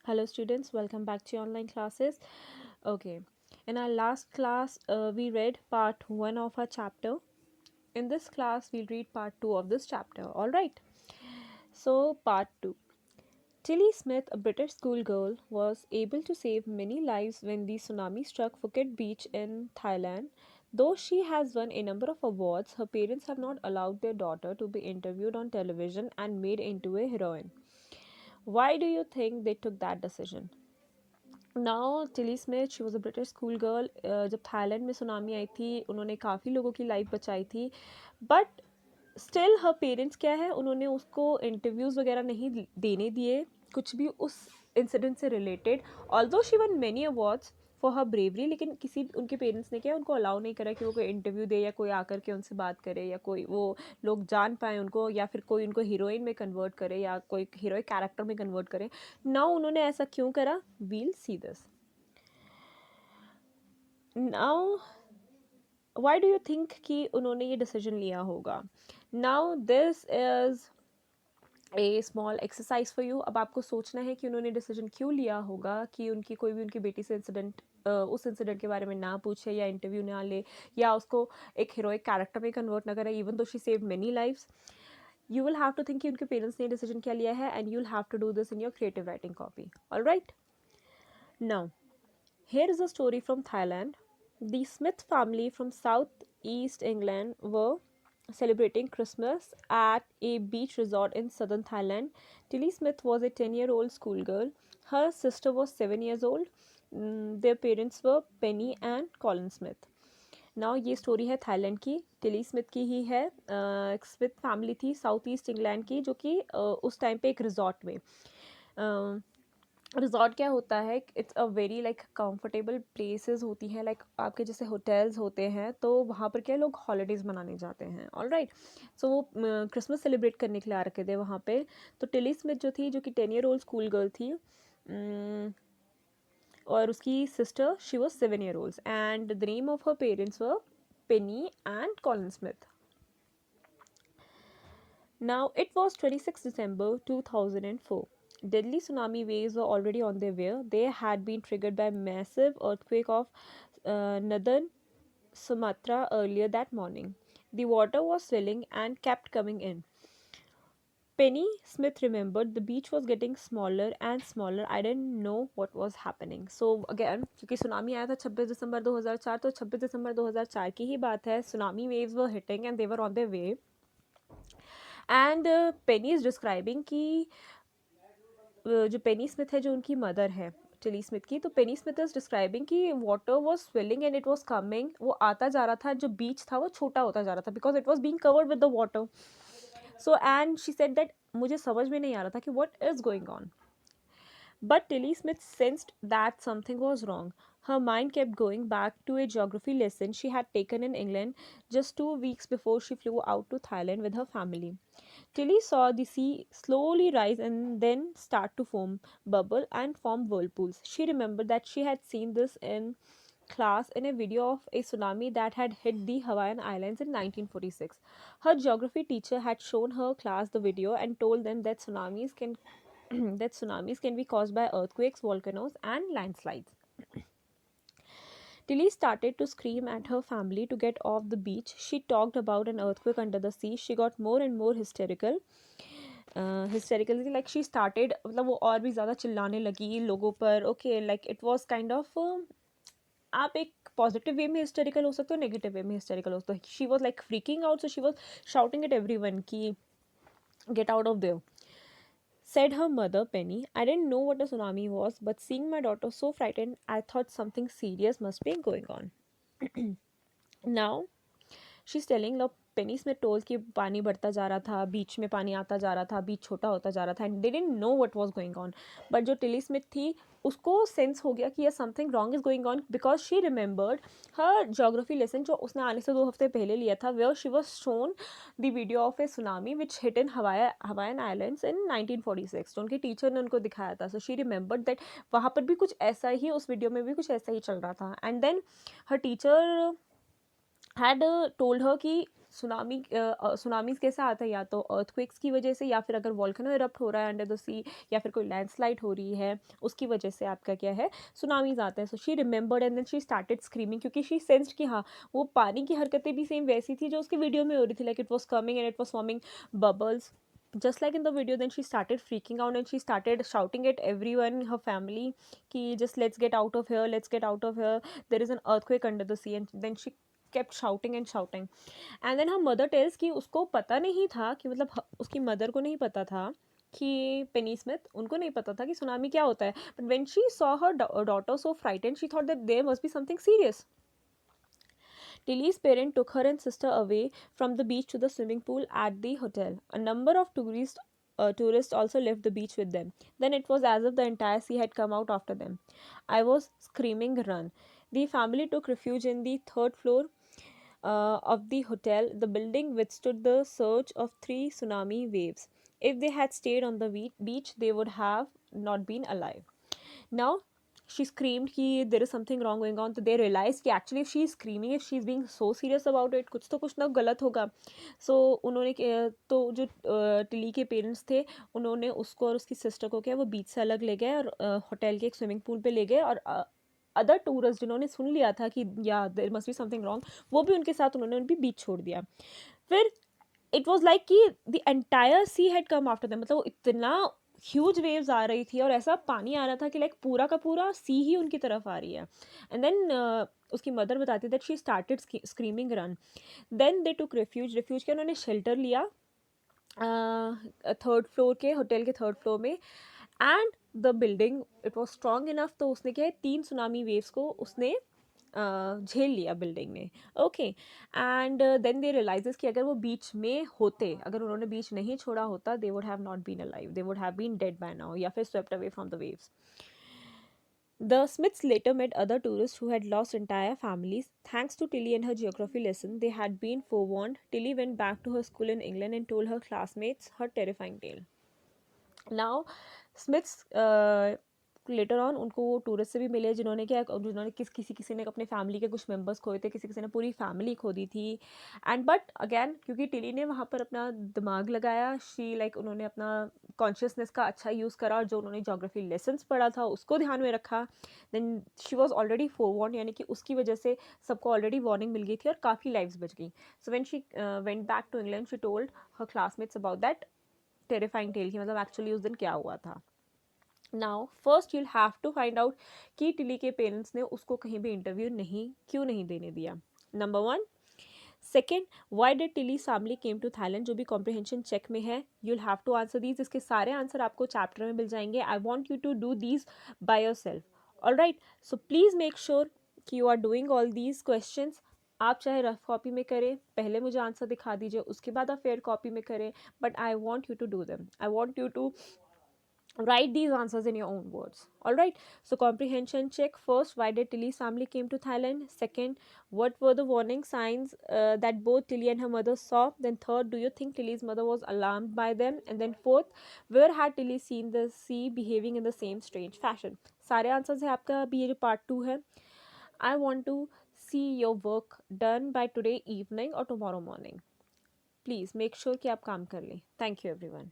Hello students, welcome back to online classes. Okay, in our last class we read part 1 of our chapter. In this class we'll read part 2 of this chapter. Alright, so part 2. Tilly Smith, a British schoolgirl, was able to save many lives when the tsunami struck Phuket Beach in Thailand. Though she has won a number of awards, her parents have not allowed their daughter to be interviewed on television and made into a heroine. Why do you think they took that decision? Now Tilly Smith she was a British school girl. जब Thailand में tsunami आई थी उन्होंने काफ़ी लोगों की life बचाई थी, but still her parents क्या है, उन्होंने उसको इंटरव्यूज़ वगैरह नहीं देने दिए कुछ भी उस इंसिडेंट से related. Although she one many awards for her bravery, लेकिन किसी उनके पेरेंट्स ने क्या उनको अलाउ नहीं करा कि वो कोई इंटरव्यू दे या कोई आकर के उनसे बात करे या कोई वो लोग जान पाए उनको या फिर कोई उनको हीरोइन में कन्वर्ट करे या कोई हीरोइक कैरेक्टर में कन्वर्ट करे. नाउ उन्होंने ऐसा क्यों करा? We'll see this. Now why do you think कि उन्होंने ये डिसीजन लिया होगा? Now this is a small exercise for you. अब आपको सोचना है कि उन्होंने डिसीजन क्यों लिया होगा कि उनकी कोई भी उनकी बेटी से इंसिडेंट उस इंसिडेंट के बारे में ना पूछे या इंटरव्यू ना ले या उसको एक हीरोइक कैरेक्टर में कन्वर्ट ना करे even though she save many lives. You will have to think कि उनके पेरेंट्स ने डिसीजन क्या लिया है and you'll have to do this in your creative writing copy. Alright? Now, here is a story from Thailand. The Smith family from southeast England were celebrating Christmas at a beach resort in southern Thailand. Tilly Smith was a 10-year-old schoolgirl. Her sister was 7 years old. Their parents were Penny and Colin Smith. Now ये story है Thailand की, Tilly Smith की ही है. Smith family थी south east England की, जो कि उस टाइम पे एक रिजॉर्ट में. रिजॉर्ट क्या होता है? It's a very like comfortable places होती हैं, लाइक आपके जैसे होटल्स होते हैं, तो वहाँ पर क्या लोग हॉलीडेज़ मनाने जाते हैं. ऑलराइट, सो वो क्रिसमस सेलिब्रेट करने के लिए आ रखे थे वहाँ पे. तो टिली स्मिथ जो थी, जो कि 10 ईयर ओल्ड स्कूल गर्ल थी, और उसकी sister she was 7 year olds and the name of her parents were Penney and Colin Smith. Now it was 26 December 2004. Deadly tsunami waves were already on their way. They had been triggered by massive earthquake of northern Sumatra earlier that morning. The water was swelling and kept coming in. Penny Smith remembered the beach was getting smaller and smaller. I didn't know what was happening. So again, क्योंकि tsunami आया था 26 दिसंबर 2004, तो 26 दिसंबर 2004 की ही बात है. Tsunami waves were hitting and they were on their way. And Penny is describing कि जो पेनी Smith है, जो उनकी मदर है टिली स्मिथ की, तो पेनी स्मिथ इज डिस्क्राइबिंग कि water was swelling and it was coming. वो आता जा रहा था, जो बीच था वो छोटा होता जा रहा था because it was being covered with the water. So and she said that मुझे समझ में नहीं आ रहा था कि what is going on. But Tilly Smith sensed that something was wrong. Her mind kept going back to a geography lesson she had taken in England just 2 weeks before she flew out to Thailand with her family. Tilly saw the sea slowly rise and then start to foam, bubble, and form whirlpools. She remembered that she had seen this in class in a video of a tsunami that had hit the Hawaiian Islands in 1946. Her geography teacher had shown her class the video and told them that tsunamis can that tsunamis can be caused by earthquakes, volcanoes, and landslides. Tilly started to scream at her family to get off the beach. She talked about an earthquake under the sea. She got more and more hysterical. Hysterically, like she started, मतलब वो और भी ज़्यादा चिल्लाने लगी लोगों पर. Okay, like it was kind of आप एक पॉजिटिव वे में हिस्टेरिकल हो सकते हो, नेगेटिव वे में हिस्टेरिकल हो सकते हो. She was like freaking out, so she was shouting at everyone कि get out of there. Said her mother, Penny. I didn't know what a tsunami was, but seeing my daughter so frightened, I thought something serious must be going on. Now, she's telling, low Penney Smith told कि पानी बढ़ता जा रहा था, बीच में पानी आता जा रहा था, बीच छोटा होता जा रहा था, and they didn't know what was going on. But जो टिली स्मिथ थी, उसको सेंस हो गया कि ये something wrong is going on because she remembered her geography lesson जो उसने आने से 2 हफ्ते पहले लिया था, where she was shown the video of a tsunami which hit in Hawaiian islands in 1946. तो उनके टीचर ने उनको दिखाया था. सो शी रिमेंबर्ड दैट वहाँ पर भी कुछ ऐसा ही, उस वीडियो में भी कुछ ऐसा ही चल रहा था. And then her teacher had told her कि सुनामीज कैसे आता है, या तो अर्थक्वेक्स की वजह से, या फिर अगर वॉल्केनो इरप्ट हो रहा है अंडर द सी, या फिर कोई लैंडस्लाइड हो रही है, उसकी वजह से आपका क्या है, सुनामीज आता है. So she remembered and then she started screaming, क्योंकि शी सेंस्ड कि हाँ, वो पानी की हरकतें भी सेम वैसी थी जो उसकी वीडियो में हो रही थी, like it was coming and it was forming bubbles just like in the video. Then she started freaking out and she started shouting at everyone in her family ki just let's get out of here, let's get out of here, there is an earthquake under the sea. And then she kept shouting and shouting. And then her mother tells कि उसको पता नहीं था कि मतलब उसकी mother को नहीं पता था कि पेनी स्मिथ, उनको नहीं पता था कि सुनामी क्या होता है. But when she saw her daughter so frightened she thought that there must be something serious. Tilly's parents took her and sister away from the beach to the swimming pool at the hotel. A number of tourists also left the beach with them. Then it was as if the entire sea had come out after them. I was screaming, run. The family took refuge in the third floor of the hotel. The building withstood the surge of 3 tsunami waves. If they had stayed on the beach, they would have not been alive. Now, she screamed कि there is something wrong going on. तो they realized कि actually if she is screaming, if she is being so serious about it, कुछ ना गलत होगा. So उन्होंने तो जो टिली के पेरेंट्स थे, उन्होंने उसको और उसकी सिस्टर को क्या वो बीच से अलग ले गए और होटल के एक स्विमिंग पूल पे ले गए. और अदर टूरिस्ट जिन्होंने सुन लिया था कि या there must be something wrong, वो भी उनके साथ उन्होंने भी बीच छोड़ दिया. फिर इट वॉज लाइक कि the entire she had come after them, मतलब इतना ह्यूज वेव्स आ रही थी और ऐसा पानी आ रहा था कि लाइक पूरा का पूरा सी ही उनकी तरफ आ रही है. एंड देन उसकी मदर बताती that she started screaming run. Then they took refuge के उन्होंने शेल्टर लिया थर्ड फ्लोर के होटल के थर्ड फ्लोर में. And the building it was strong enough, तो उसने क्या है 3 सुनामी वेव्स को उसने झेल लिया बिल्डिंग ने. Okay. And then they realises कि अगर वो बीच में होते, अगर उन्होंने बीच नहीं छोड़ा होता, they would have not been alive, they would have been dead by now, या फिर swept away from the waves. The Smiths later met other tourists who had lost entire families. Thanks to Tilly and her geography lesson, they had been forewarned. Tilly went back to her school in England and told her classmates her terrifying tale. Now, Smiths later on उनको वो tourist से भी मिले जिन्होंने किसी ने अपने family के कुछ मेंबर्स खोए थे, किसी ने पूरी फैमिली खो दी थी. एंड बट अगेन क्योंकि टिली ने वहाँ पर अपना दिमाग लगाया, उन्होंने अपना कॉन्शियसनेस का अच्छा यूज़ करा और जो उन्होंने जोग्राफी लेसन्स पढ़ा था उसको ध्यान में रखा. देन शी वॉज ऑलरेडी फोरवॉर्न, यानी कि उसकी वजह से सबको ऑलरेडी वार्निंग मिल गई थी और काफ़ी लाइव्स बच गई. So when she went back to England she told her classmates about that terrifying tale, कि मतलब एक्चुअली उस दिन क्या हुआ था. Now first you'll have to find out कि टिली के पेरेंट्स ने उसको कहीं भी इंटरव्यू क्यों नहीं देने दिया. Number 1. Second, why did Tilly's family came to Thailand, जो भी कॉम्प्रिहेंशन चेक में है. You'll have to answer these. इसके सारे आंसर आपको चैप्टर में मिल जाएंगे. I want you to do these by yourself. All right, so please make sure कि you are doing all these questions. आप चाहे रफ कॉपी में करें, पहले मुझे आंसर दिखा दीजिए, उसके बाद आप फेयर कॉपी में करें, but I want you to do them. I want you to write these answers in your own words. All right, so comprehension check. First, why did Tilly's family came to Thailand? Second, what were the warning signs that both Tilly and her mother saw? Then third, do you think Tilly's mother was alarmed by them? And then fourth, where had Tilly seen the sea behaving in the same strange fashion? सारे answers है आपका. अभी ये part 2 है. I want to see your work done by today evening or tomorrow morning. Please make sure कि आप काम कर लें. Thank you everyone.